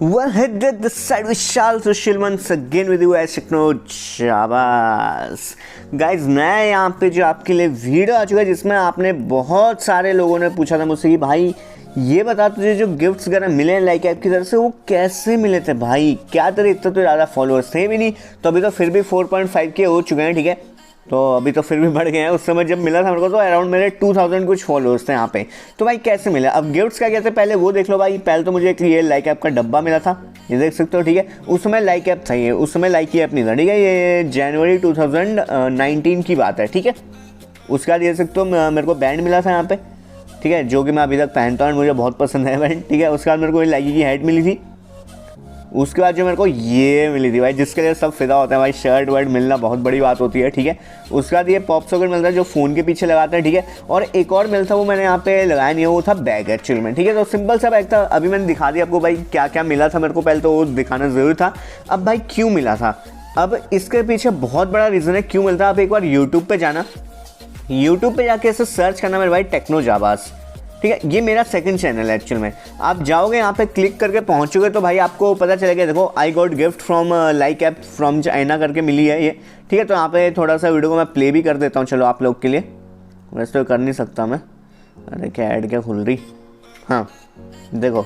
Well, hit this side Vishal Susheel once again with you as techno zabaaz. Guys, नया यहाँ पे जो आपके लिए वीडियो आ चुका है जिसमें आपने बहुत सारे लोगों ने पूछा था मुझसे कि भाई ये बता तुझे जो गिफ्ट्स वगैरह मिले हैं लाइक ऐप की तरफ से वो कैसे मिले थे भाई, क्या तेरे इतना तो ज़्यादा फॉलोअर्स थे भी नहीं, तो अभी तो फिर भी 4.5 के हो चुके हैं, ठीक है, तो अभी तो फिर भी बढ़ गए हैं। उस समय जब मिला था मेरे को तो अराउंड मेरे 2000 कुछ फॉलोअर्स थे यहाँ पे। तो भाई कैसे मिला, अब गिफ्ट्स क्या कहते हैं पहले वो देख लो भाई। पहले तो मुझे एक ये लाइक ऐप का डब्बा मिला था, ये देख सकते हो, ठीक है। उस समय लाइक ऐप था, ये उस समय लाइकी ऐप नहीं था, ठीक है। ये जनवरी 2019 की बात है, ठीक है। उसके बाद देख सकते हो मेरे को बैंड मिला था यहाँ पे, ठीक है, जो कि मैं अभी तक पहनता हूँ, मुझे बहुत पसंद है बैंड, ठीक है। उसके बाद मेरे को लाइकी की हैट मिली थी। उसके बाद जो मेरे को ये मिली थी भाई, जिसके लिए सब फिदा होता है भाई, शर्ट वर्ट मिलना बहुत बड़ी बात होती है, ठीक है। उसके बाद ये पॉप सॉकेट मिलता है जो फ़ोन के पीछे लगाते हैं, ठीक है। और एक और मिलता वो मैंने यहाँ पे लगाया नहीं है, वो था बैग एक्चुअल में, ठीक है। तो सिंपल सा बैग था। अभी मैंने दिखा दिया आपको भाई क्या क्या मिला था मेरे को, पहले तो वो दिखाना ज़रूरी था। अब भाई क्यों मिला था, अब इसके पीछे बहुत बड़ा रीज़न है क्यों मिलता है। आप एक बार यूट्यूब पर जाना, यूट्यूब पर जाके ऐसे सर्च करना मेरे भाई टेक्नो जाबाज, ठीक है। ये मेरा सेकंड चैनल है एक्चुअल में। आप जाओगे यहाँ पे क्लिक करके पहुँचोगे तो भाई आपको पता चलेगा, देखो I got gift from like app from China करके मिली है ये, ठीक है। तो यहाँ पे थोड़ा सा वीडियो को मैं प्ले भी कर देता हूँ, चलो आप लोग के लिए। वैसे तो कर नहीं सकता मैं, अरे क्या ऐड क्या खुल रही, हाँ देखो।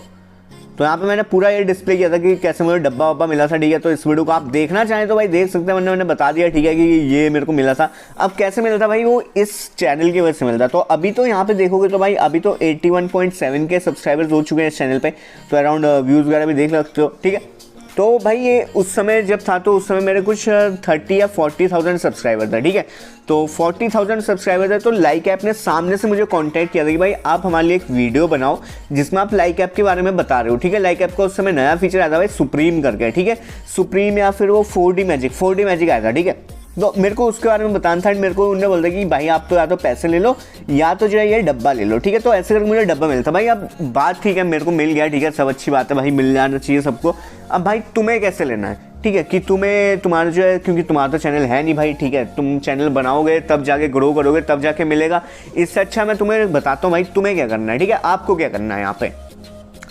तो यहाँ पे मैंने पूरा ये डिस्प्ले किया था कि कैसे मुझे डब्बा वब्बा मिला था, ठीक है। तो इस वीडियो को आप देखना चाहें तो भाई देख सकते हैं, मैंने बता दिया, ठीक है, कि ये मेरे को मिला था। अब कैसे मिला था भाई, वो इस चैनल की वजह से मिलता। तो अभी तो यहाँ पे देखोगे तो भाई अभी तो 81.7 के सब्सक्राइबर्स हो चुके हैं इस चैनल पे, तो अराउंड व्यूज़ वगैरह भी देख सकते हो, ठीक है। तो भाई ये उस समय जब था तो उस समय मेरे कुछ 30 या 40,000 सब्सक्राइबर था, ठीक है। तो 40,000 सब्सक्राइबर थे, तो लाइक ऐप ने सामने से मुझे कांटेक्ट किया था कि भाई आप हमारे लिए एक वीडियो बनाओ जिसमें आप लाइक ऐप के बारे में बता रहे हो, ठीक है। लाइक ऐप का उस समय नया फीचर आया था भाई सुप्रीम करके, ठीक है। सुप्रीम या फिर वो 4D मैजिक आया था, ठीक है। तो मेरे को उसके बारे में बताना था, मेरे को उन्होंने बोला कि भाई आप तो या तो पैसे ले लो या तो जो है ये डब्बा ले लो, ठीक है। तो ऐसे करके मुझे डब्बा मिलता भाई। अब बात ठीक है, मेरे को मिल गया, ठीक है, सब अच्छी बात है भाई, मिल जाना चाहिए सबको। अब भाई तुम्हें कैसे लेना है, ठीक है, कि तुम्हारा जो है, क्योंकि तुम्हारा तो चैनल है नहीं भाई, ठीक है। तुम चैनल बनाओगे तब जाके ग्रो करोगे तब जाके मिलेगा। इससे अच्छा मैं तुम्हें बताता हूँ भाई तुम्हें क्या करना है, ठीक है। आपको क्या करना है, यहाँ पे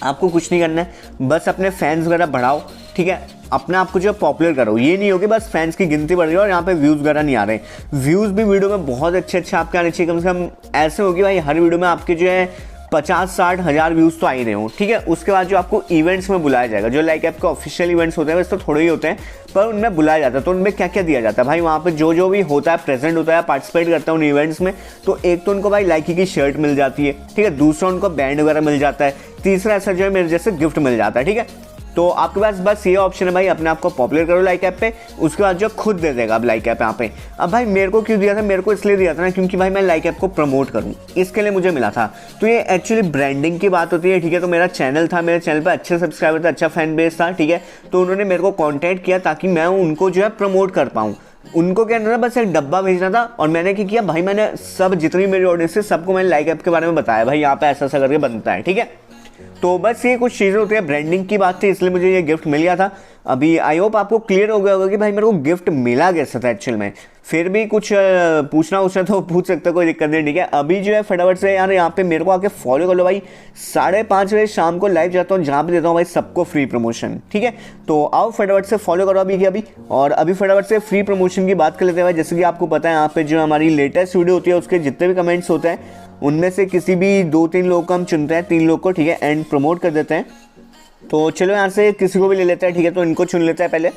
आपको कुछ नहीं करना है, बस अपने फैंस वगैरह बढ़ाओ, ठीक है। अपने आप को जो पॉपुलर करो, ये नहीं हो कि बस फैंस की गिनती बढ़ रही है और यहाँ पे व्यूज़ वगैरह नहीं आ रहे। व्यूज़ भी वीडियो में बहुत अच्छे आपके आने चाहिए, कम से कम ऐसे हो कि भाई हर वीडियो में आपके जो है 50-60 हज़ार व्यूज़ तो आ ही रहे हो, ठीक है। उसके बाद जो आपको इवेंट्स में बुलाया जाएगा, जो लाइक ऐप के ऑफिशियल इवेंट्स होते हैं वैसे तो थोड़े ही होते हैं, पर उनमें बुलाया जाता है। तो उनमें क्या क्या दिया जाता है भाई, वहाँ पे जो भी होता है प्रेजेंट होता है, पार्टिसिपेट करता है उन इवेंट्स में, तो एक तो उनको भाई लाइकी की शर्ट मिल जाती है, ठीक है। दूसरा उनको बैंड वगैरह मिल जाता है, तीसरा ऐसा जो है मेरे जैसे गिफ्ट मिल जाता है, ठीक है। तो आपके पास बस ये ऑप्शन है भाई, अपने आप को पॉपुलर करो लाइक ऐप पे, उसके बाद जो खुद दे देगा अब लाइक ऐप यहाँ पे। अब भाई मेरे को क्यों दिया था, मेरे को इसलिए दिया था ना क्योंकि भाई मैं लाइक ऐप को प्रमोट करूँ, इसके लिए मुझे मिला था। तो ये एक्चुअली ब्रांडिंग की बात होती है, ठीक है। तो मेरा चैनल था, मेरे चैनल पर अच्छे सब्सक्राइबर थे, अच्छा फैन बेस था, ठीक है। तो उन्होंने मेरे को कॉन्टैक्ट किया ताकि मैं उनको जो है प्रमोट कर पाऊँ। उनको क्या था, बस एक डब्बा भेजना था। और मैंने क्या किया भाई, मैंने सब जितनी मेरी ऑडियंस है सबको मैंने लाइक ऐप के बारे में बताया, भाई यहाँ पे ऐसा ऐसा करके बनता है, ठीक है। तो बस ये कुछ चीज़ें होती है, ब्रांडिंग की बात थी, इसलिए मुझे ये गिफ्ट मिल गया था। अभी आई होप आपको क्लियर हो गया होगा कि भाई मेरे को गिफ्ट मिला कैसे था एक्चुअल में। फिर भी कुछ पूछना तो पूछ सकते हो, कोई दिक्कत नहीं, ठीक है। अभी जो है फटाफट से यार यहाँ पे मेरे को आके फॉलो कर लो भाई। 5:30 बजे शाम को लाइव जाता हूँ जहाँ पे देता हूँ भाई सबको फ्री प्रमोशन, ठीक है। तो आओ फटाफट से फॉलो करो अभी की अभी। और अभी फटाफट से फ्री प्रमोशन की बात कर लेते हैं भाई। जैसे कि आपको पता है यहाँ पे जो हमारी लेटेस्ट वीडियो होती है उसके जितने भी कमेंट्स होते हैं उनमें से किसी भी 2-3 लोग को हम चुनते हैं, 3 लोग को, ठीक है, एंड प्रमोट कर देते हैं। तो चलो यहाँ से किसी को भी ले लेते हैं, ठीक है। तो इनको चुन लेते हैं पहले।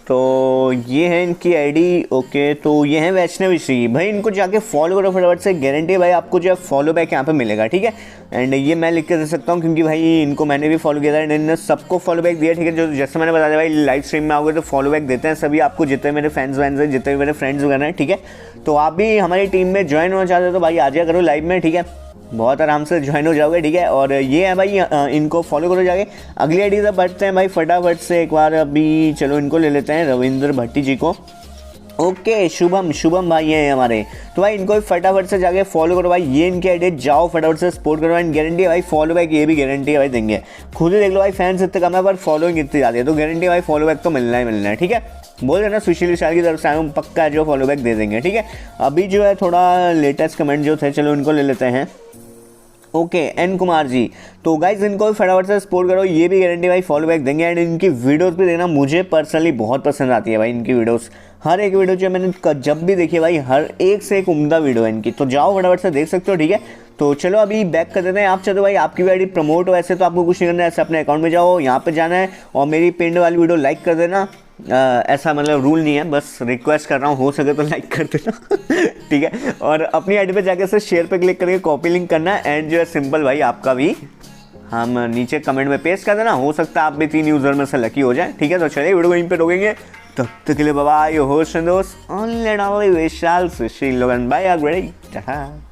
तो ये है इनकी आईडी, ओके। तो ये है वैष्णवी श्री भाई, इनको जाके फॉलो करो फटाफट से, गारंटी भाई आपको जो है फॉलो बैक यहाँ पे मिलेगा, ठीक है। एंड ये मैं लिख के दे सकता हूँ क्योंकि भाई इनको मैंने भी फॉलो किया था एंड इन्होंने सबको फॉलो बैक दिया, ठीक है। जो जैसे मैंने बताया भाई लाइव स्ट्रीम में आओगे तो फॉलो बैक देते हैं सभी आपको, जितने मेरे फैंस वैंस हैं, जितने मेरे फ्रेंड्स वगैरह हैं, ठीक है। तो आप भी हमारी टीम में ज्वाइन होना चाहते हो तो भाई आ जाया करो लाइव में, ठीक है, बहुत आराम से ज्वाइन हो जाओगे, ठीक है। और ये है भाई, इनको फॉलो करो जाके। अगली आईडी से बढ़ते हैं भाई फटाफट से एक बार। अभी चलो इनको ले लेते हैं, रविंद्र भट्टी जी को, ओके। शुभम भाई है हमारे, तो भाई इनको फटाफट से जाके फॉलो करो भाई। ये इनकी आईडी, जाओ फटाफट से सपोर्ट करो एंड गारंटी है भाई फॉलो बैक, ये भी गारंटी है भाई देंगे। खुद ही देख लो भाई, फैंस इतने कम है पर फॉलोइंग इतनी ज़्यादा है, तो गारंटी है भाई फॉलो बैक तो मिलना है, ठीक है। बोल देना सुशील विशाल की तरफ से आए हूँ, पक्का जो फॉलो बैक दे देंगे, ठीक है। अभी जो है थोड़ा लेटेस्ट कमेंट जो थे, चलो इनको ले लेते हैं। ओके एन कुमार जी, तो गाइज इनको भी फटाफट से सपोर्ट करो, ये भी गारंटी भाई फॉलो बैक देंगे। एंड इनकी वीडियोस भी देखना, मुझे पर्सनली बहुत पसंद आती है भाई इनकी वीडियोस। हर एक वीडियो जो मैंने जब भी देखी है भाई, हर एक से एक उम्दा वीडियो है इनकी, तो जाओ फटाफट से देख सकते हो, ठीक है। तो चलो अभी बैक कर देते हैं। आप चाहते हो भाई आपकी भी आईडी प्रमोट हो, ऐसे तो आपको कुछ नहीं करना है, ऐसे अपने अकाउंट में जाओ, यहाँ पे जाना है और मेरी पिंड वाली वीडियो लाइक कर देना। ऐसा मतलब रूल नहीं है, बस रिक्वेस्ट कर रहा हूँ, हो सके तो लाइक कर देना ठीक है। और अपनी आईडी पे जाके से शेयर पे क्लिक करके कॉपी लिंक करना है। एंड जो है सिंपल भाई आपका भी हम नीचे कमेंट में पेस्ट कर देना, हो सकता है आप भी 3 यूजर में से लकी हो जाए, ठीक है। तो चलिए वीडियो को यहीं पे रोकेंगे, तब तक के लिए बाय, योर होस्ट एंड दोस्त only and only Vishal Sushil, bye,